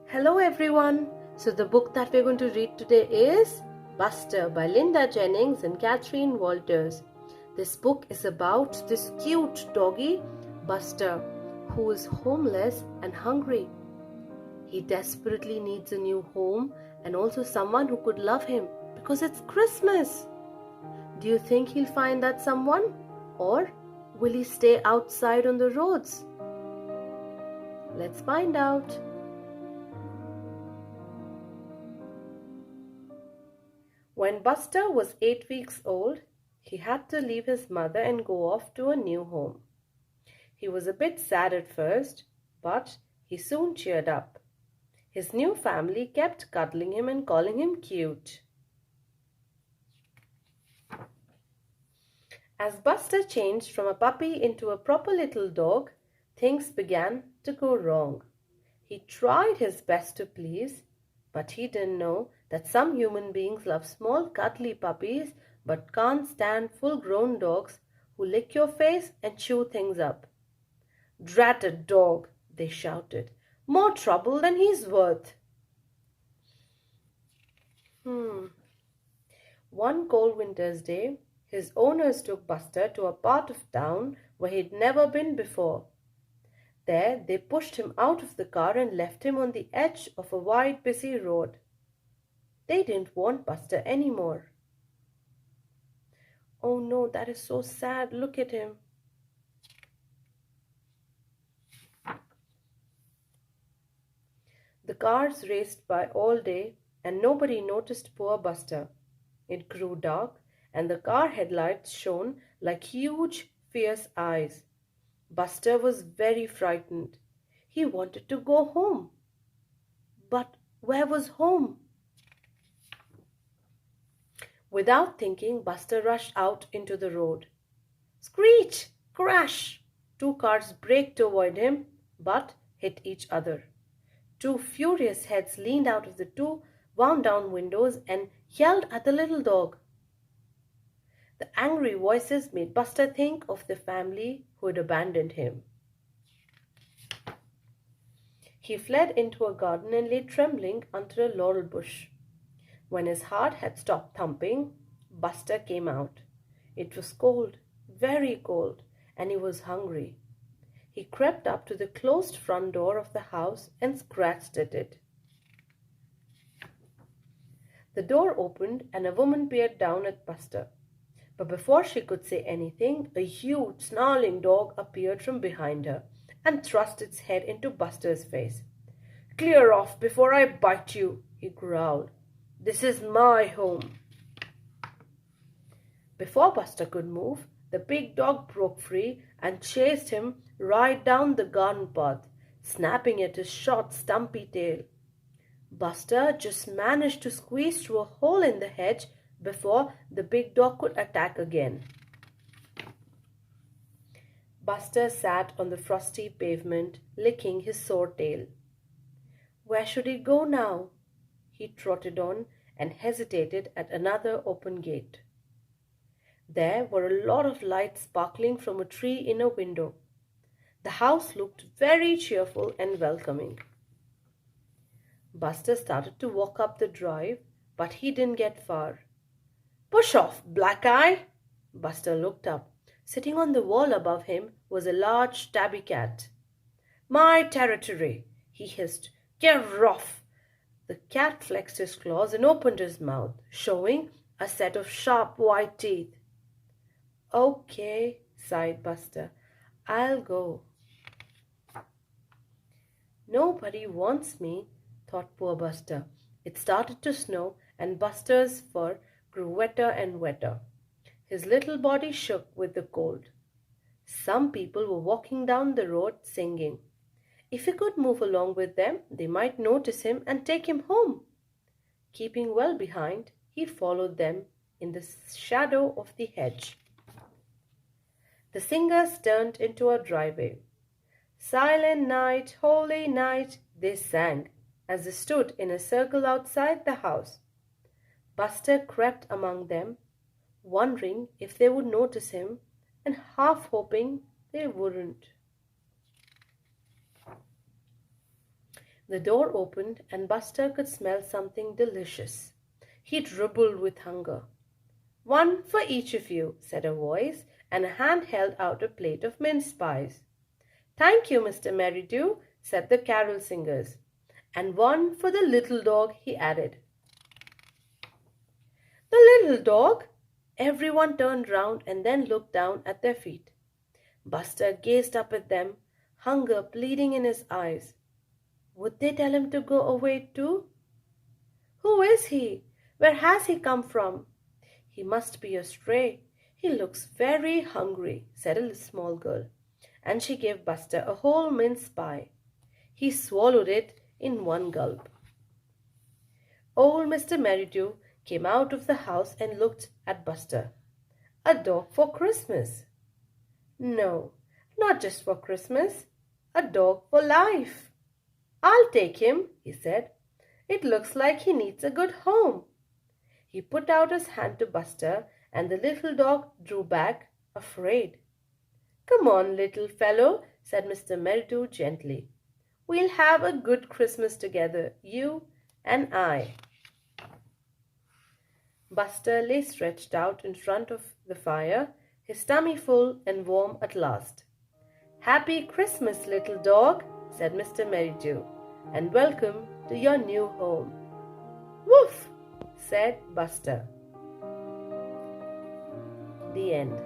Hello everyone. So the book that we're going to read today is Buster by Linda Jennings and Catherine Walters. This book is about this cute doggy, Buster, who is homeless and hungry. He desperately needs a new home and also someone who could love him because it's Christmas. Do you think he'll find that someone? Or will he stay outside on the roads? Let's find out. When Buster was 8 weeks old, he had to leave his mother and go off to a new home. He was a bit sad at first, but he soon cheered up. His new family kept cuddling him and calling him cute. As Buster changed from a puppy into a proper little dog, things began to go wrong. He tried his best to please, but he didn't know that some human beings love small cuddly puppies but can't stand full-grown dogs who lick your face and chew things up. "Dratted dog," they shouted. "More trouble than he's worth." One cold winter's day, his owners took Buster to a part of town where he'd never been before. There, they pushed him out of the car and left him on the edge of a wide, busy road. They didn't want Buster anymore. Oh no, that is so sad. Look at him. The cars raced by all day and nobody noticed poor Buster. It grew dark and the car headlights shone like huge, fierce eyes. Buster was very frightened. He wanted to go home. But where was home? Without thinking, Buster rushed out into the road. Screech! Crash! Two cars braked to avoid him, but hit each other. Two furious heads leaned out of the two wound-down windows and yelled at the little dog. The angry voices made Buster think of the family who had abandoned him. He fled into a garden and lay trembling under a laurel bush. When his heart had stopped thumping, Buster came out. It was cold, very cold, and he was hungry. He crept up to the closed front door of the house and scratched at it. The door opened and a woman peered down at Buster. But before she could say anything, a huge, snarling dog appeared from behind her and thrust its head into Buster's face. "Clear off before I bite you," he growled. "This is my home." Before Buster could move, the big dog broke free and chased him right down the garden path, snapping at his short, stumpy tail. Buster just managed to squeeze through a hole in the hedge before the big dog could attack again. Buster sat on the frosty pavement, licking his sore tail. Where should he go now? He trotted on and hesitated at another open gate. There were a lot of lights sparkling from a tree in a window. The house looked very cheerful and welcoming. Buster started to walk up the drive, but he didn't get far. "Push off, Black Eye!" Buster looked up. Sitting on the wall above him was a large tabby cat. "My territory," he hissed. "Get off!" The cat flexed his claws and opened his mouth, showing a set of sharp white teeth. "Okay," sighed Buster. "I'll go." Nobody wants me, thought poor Buster. It started to snow and Buster's fur grew wetter and wetter. His little body shook with the cold. Some people were walking down the road singing. If he could move along with them, they might notice him and take him home. Keeping well behind, he followed them in the shadow of the hedge. The singers turned into a driveway. "Silent night, holy night," they sang as they stood in a circle outside the house. Buster crept among them, wondering if they would notice him and half hoping they wouldn't. The door opened and Buster could smell something delicious. He dribbled with hunger. "One for each of you," said a voice, and a hand held out a plate of mince pies. "Thank you, Mr. Merridew," said the carol singers. "And one for the little dog," he added. "The little dog?" Everyone turned round and then looked down at their feet. Buster gazed up at them, hunger pleading in his eyes. Would they tell him to go away too? "Who is he? Where has he come from?" "He must be a stray. He looks very hungry," said a small girl, and she gave Buster a whole mince pie. He swallowed it in one gulp. Old Mr. Merridew came out of the house and looked at Buster. "A dog for Christmas?" "No, not just for Christmas. A dog for life." "I'll take him," he said. "It looks like he needs a good home." He put out his hand to Buster, and the little dog drew back, afraid. "Come on, little fellow," said Mr. Merridew gently. "We'll have a good Christmas together, you and I." Buster lay stretched out in front of the fire, his tummy full and warm at last. "Happy Christmas, little dog," said Mr. Merridew, "and welcome to your new home." "Woof!" said Buster. The end.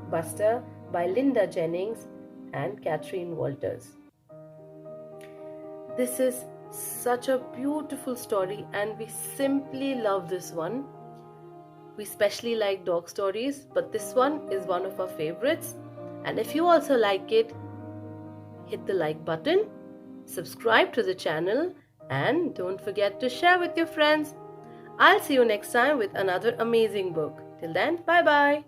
Buster by Linda Jennings and Catherine Walters. This is such a beautiful story and we simply love this one. We especially like dog stories, but this one is one of our favorites. And if you also like it, hit the like button, subscribe to the channel, and don't forget to share with your friends. I'll see you next time with another amazing book. Till then, bye bye.